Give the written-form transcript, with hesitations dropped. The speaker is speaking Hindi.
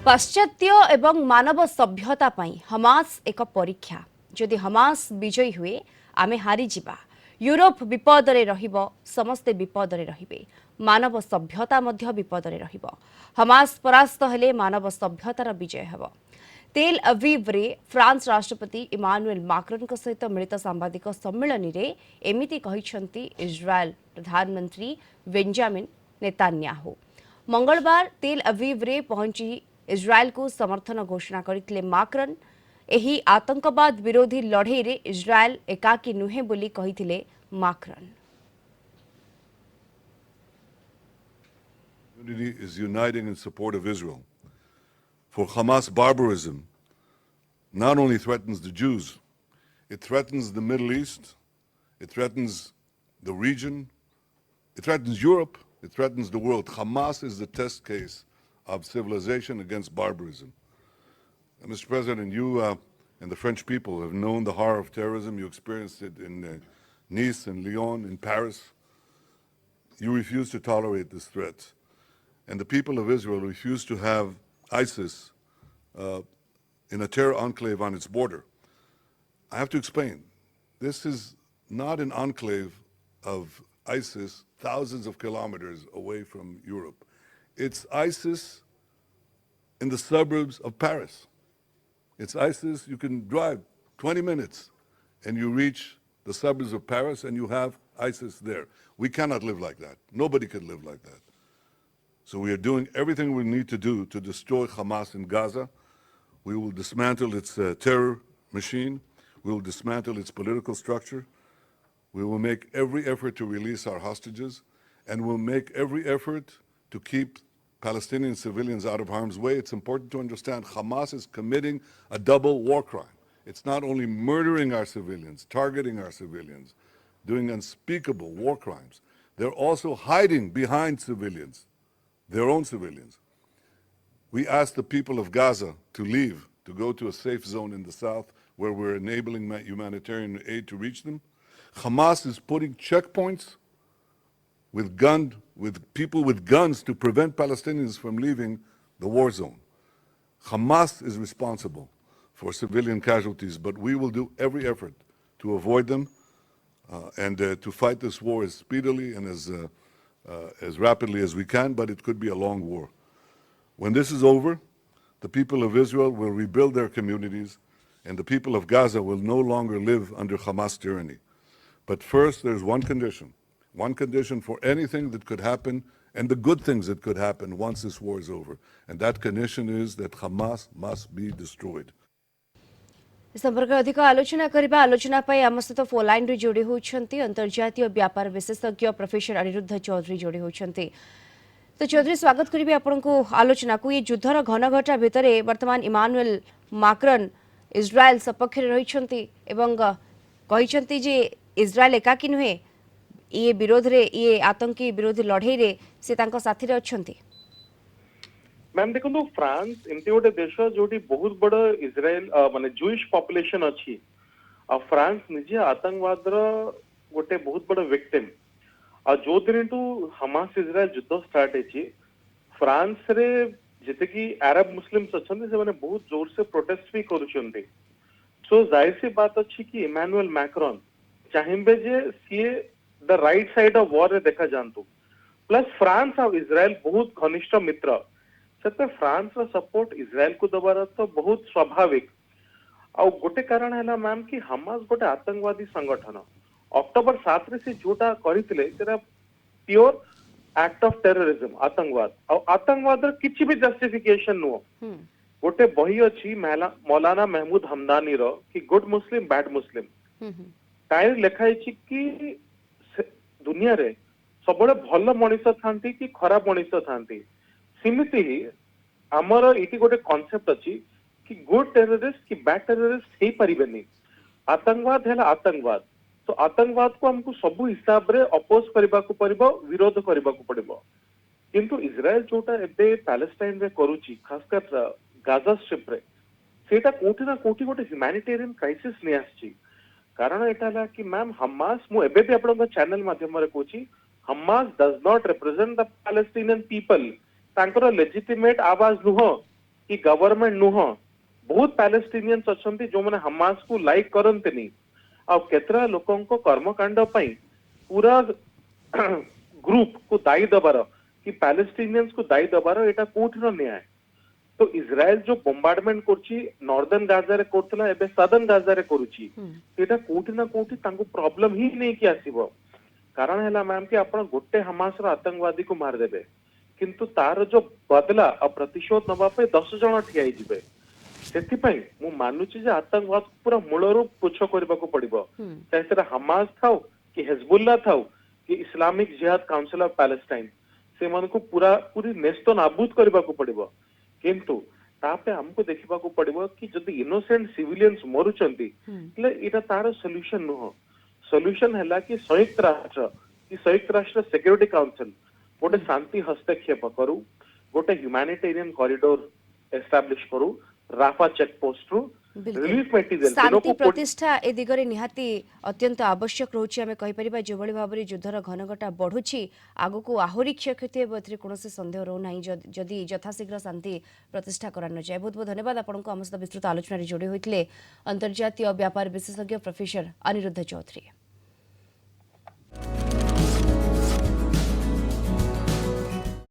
पाश्चात्य एवं मानव सभ्यता पई हमास एक परीक्षा जदि हमास विजयी हुए आमे हारी जिबा यूरोप विपद रे रहिबो समस्ते विपद रे रहिबे मानव सभ्यता मध्य विपद रे रहिबो हमास परास्त हेले मानव सभ्यतार विजय हेबो तेल अवीव रे फ्रांस राष्ट्रपति इमानुएल माक्रोन को सहित मिलित सांबादिक सम्मेलन रे एमिति कहिसंती इस्राएल प्रधानमंत्री बेंजामिन नेतान्याहू मंगलवार तेल अवीव रे पहुंची इस्राएल को समर्थन घोषणा करथिले माक्रोन एही आतंकवाद विरोधी लड़ाई रे इस्राएल एकाकी नुहे बोली कहिथिले माक्रोन Community is uniting in support of Israel. For Hamas barbarism not only threatens the Jews, it threatens the Middle East, it threatens the region, it threatens Europe, it threatens the world. Hamas is the test case of civilization against barbarism. Mr. President, you and the French people have known the horror of terrorism. You experienced it in Nice, in Lyon, in Paris. You refuse to tolerate this threat. And the people of Israel refuse to have ISIS in a terror enclave on its border. I have to explain. This is not an enclave of ISIS thousands of kilometers away from Europe. It's ISIS in the suburbs of Paris. It's ISIS, you can drive 20 minutes and you reach the suburbs of Paris and you have ISIS there. We cannot live like that. Nobody can live like that. So we are doing everything we need to do to destroy Hamas in Gaza. We will dismantle its terror machine. We will dismantle its political structure. We will make every effort to release our hostages, and we'll make every effort to keep Palestinian civilians out of harm's way. It's important to understand Hamas is committing a double war crime. It's not only murdering our civilians, targeting our civilians, doing unspeakable war crimes. They're also hiding behind civilians, their own civilians. We asked the people of Gaza to leave, to go to a safe zone in the south where we're enabling humanitarian aid to reach them. Hamas is putting checkpoints with people with guns to prevent Palestinians from leaving the war zone. Hamas is responsible for civilian casualties, but we will do every effort to avoid them and to fight this war as speedily and as rapidly as we can, but it could be a long war. When this is over, the people of Israel will rebuild their communities, and the people of Gaza will no longer live under Hamas tyranny. But first, there's one condition for anything that could happen and the good things that could happen once this war is over. And that condition is that Hamas must be destroyed. संपर्क अधिक आलोचना करबा आलोचना पई आम सहित फोन लाइन रे जोड़ी होउछंती अंतर्जातीय व्यापार विशेषज्ञ प्रोफेसर अनिरुद्ध चौधरी जोड़ी होउछंती तो चौधरी स्वागत करिबे आपनको आलोचना को ये युद्धर घनघटा भितरे वर्तमान इमानुएल माक्रोन इस्राएल सपक्ष रे रहिछंती एवं कहिछंती जे इस्राएल एकाकी नुहे ये विरोध रे ये आतंकी विरोधी लड़ाई रे से तांको साथी रे अछंती मैम देखो फ्रांस एमती गोटे देश जोटी बहुत बड़ इस्राएल माने जूइश पॉपुलेशन अच्छी आ फ्रांस निजे आतंकवाद गोटे बहुत बड़ विक्टिम आ जो दिन टू हमास इस्राएल युद्ध स्टार्ट है फ्रांस रे जते कि अरब मुस्लिम्स अच्छे से माने बहुत जोर से प्रोटेस्ट भी करुछंती सो जाहिर सी बात अच्छी कि इमानुएल मैक्रोन चाहिए जे सी the right side of war रे देखा जानतु प्लस फ्रांस और इस्राएल बहुत घनिष्ठ मित्र सत्य फ्रांस रा सपोर्ट इस्राएल को दबार तो बहुत स्वाभाविक आ गोटे कारण है मैम कि हमास गोटे आतंकवादी संगठन अक्टोबर 7 रे से जोटा करितले तेरा प्योर एक्ट ऑफ टेररिज्म आतंकवाद आ आतंकवाद र किछि भी जस्टिफिकेशन नो गोटे बही अछि मौलाना महमूद हमदानी रो कि गुड मुस्लिम बैड मुस्लिम ताइर लेखाई छि कि दुनिया रे सबले भलो मनुष्य थांती कि खराब मनुष्य थांती सिमिति ही आमर इति गोटे कांसेप्ट अछि कि गुड टेररिस्ट कि बैड टेररिस्ट हे परिबेनी आतंकवाद है आतंकवाद तो आतंकवाद को हमको सब हिसाब रे अपोज करबा को परबो विरोध करबा को पड़िबो किंतु इस्राएल जोटा एबे पैलेस्टाइन रे करूची खासकर गाजा स्ट्रिप रे सेटा कोठी ना कोठी गोटे ह्यूमैनिटेरियन क्राइसिस ने आछि कारण एटा कि मैम हमास मु एबे भी आपन चैनल माध्यम रे Kochi Hamas does not represent the Palestinian people तांकर लेजिटिमेट आवाज नुह कि गवर्नमेंट नुह बहुत पैलेस्टीनियंस अछंती जो माने हमास को लाइक करंतनी आ केतरा लोकन को कर्मकांड पई पूरा ग्रुप को दायी दबार कि पैलेस्टीनियंस को दायी दबार एटा कोठिन न्याय तो इजराइल जो बोम्बार्डमेंट करछि नॉर्दर्न गाजा रे करथला एबे सदर्न गाजा रे करूछि एटा कोठी ना कोठी तांको प्रॉब्लम ही नहीं कि आसीबो कारण हैला मैम कि आपण गोटे हमास रो आतंकवादी को मार देबे किंतु तार जो बदला और प्रतिशोध नबा पे 10 जण ठिया जिबे सेति पई मु मानुछि जे आतंकवाद पूरा मूलरू पुछ करबा को पड़िबो चाहे सेरा हमास थाओ कि हिजबुल्लाह थाओ कि इस्लामिक जिहाद काउंसिल ऑफ पैलेस्टाइन से मन को पूरी नेस्तो नाबूद करबा को पड़िबो किंतु तापे हमको देखिबा को पड़िबो कि जदि इनोसेंट सिविलियंस मरुचंती ले एटा तार सॉल्यूशन नुह सॉल्यूशन हैला कि संयुक्त राष्ट्र सिक्योरिटी काउंसिल गोटे शांति हस्तक्षेप करू गोटे ह्यूमैनिटेरियन कॉरिडोर एस्टाब्लिश करू राफा चेक पोस्ट रु रिलीफ मटेरियल शांति प्रतिष्ठा ए दिगरे निहाती अत्यंत आवश्यक रोचे आमे कहि परिबा जो भली भाबरे युद्धर घनघटा बढ़ुछि आगु को आहुरी क्षयक्षति हेबो एथरे कोनोसी संदेह रहो नाही जदि यथाशीघ्र शांति प्रतिष्ठा करानो जाय बहुत बहुत धन्यवाद आपनको हम सहित विस्तृत आलोचना रे जोड़ी होइतले अंतर्जातीय व्यापार विशेषज्ञ प्रोफेसर अनिरुद्ध चौधरी।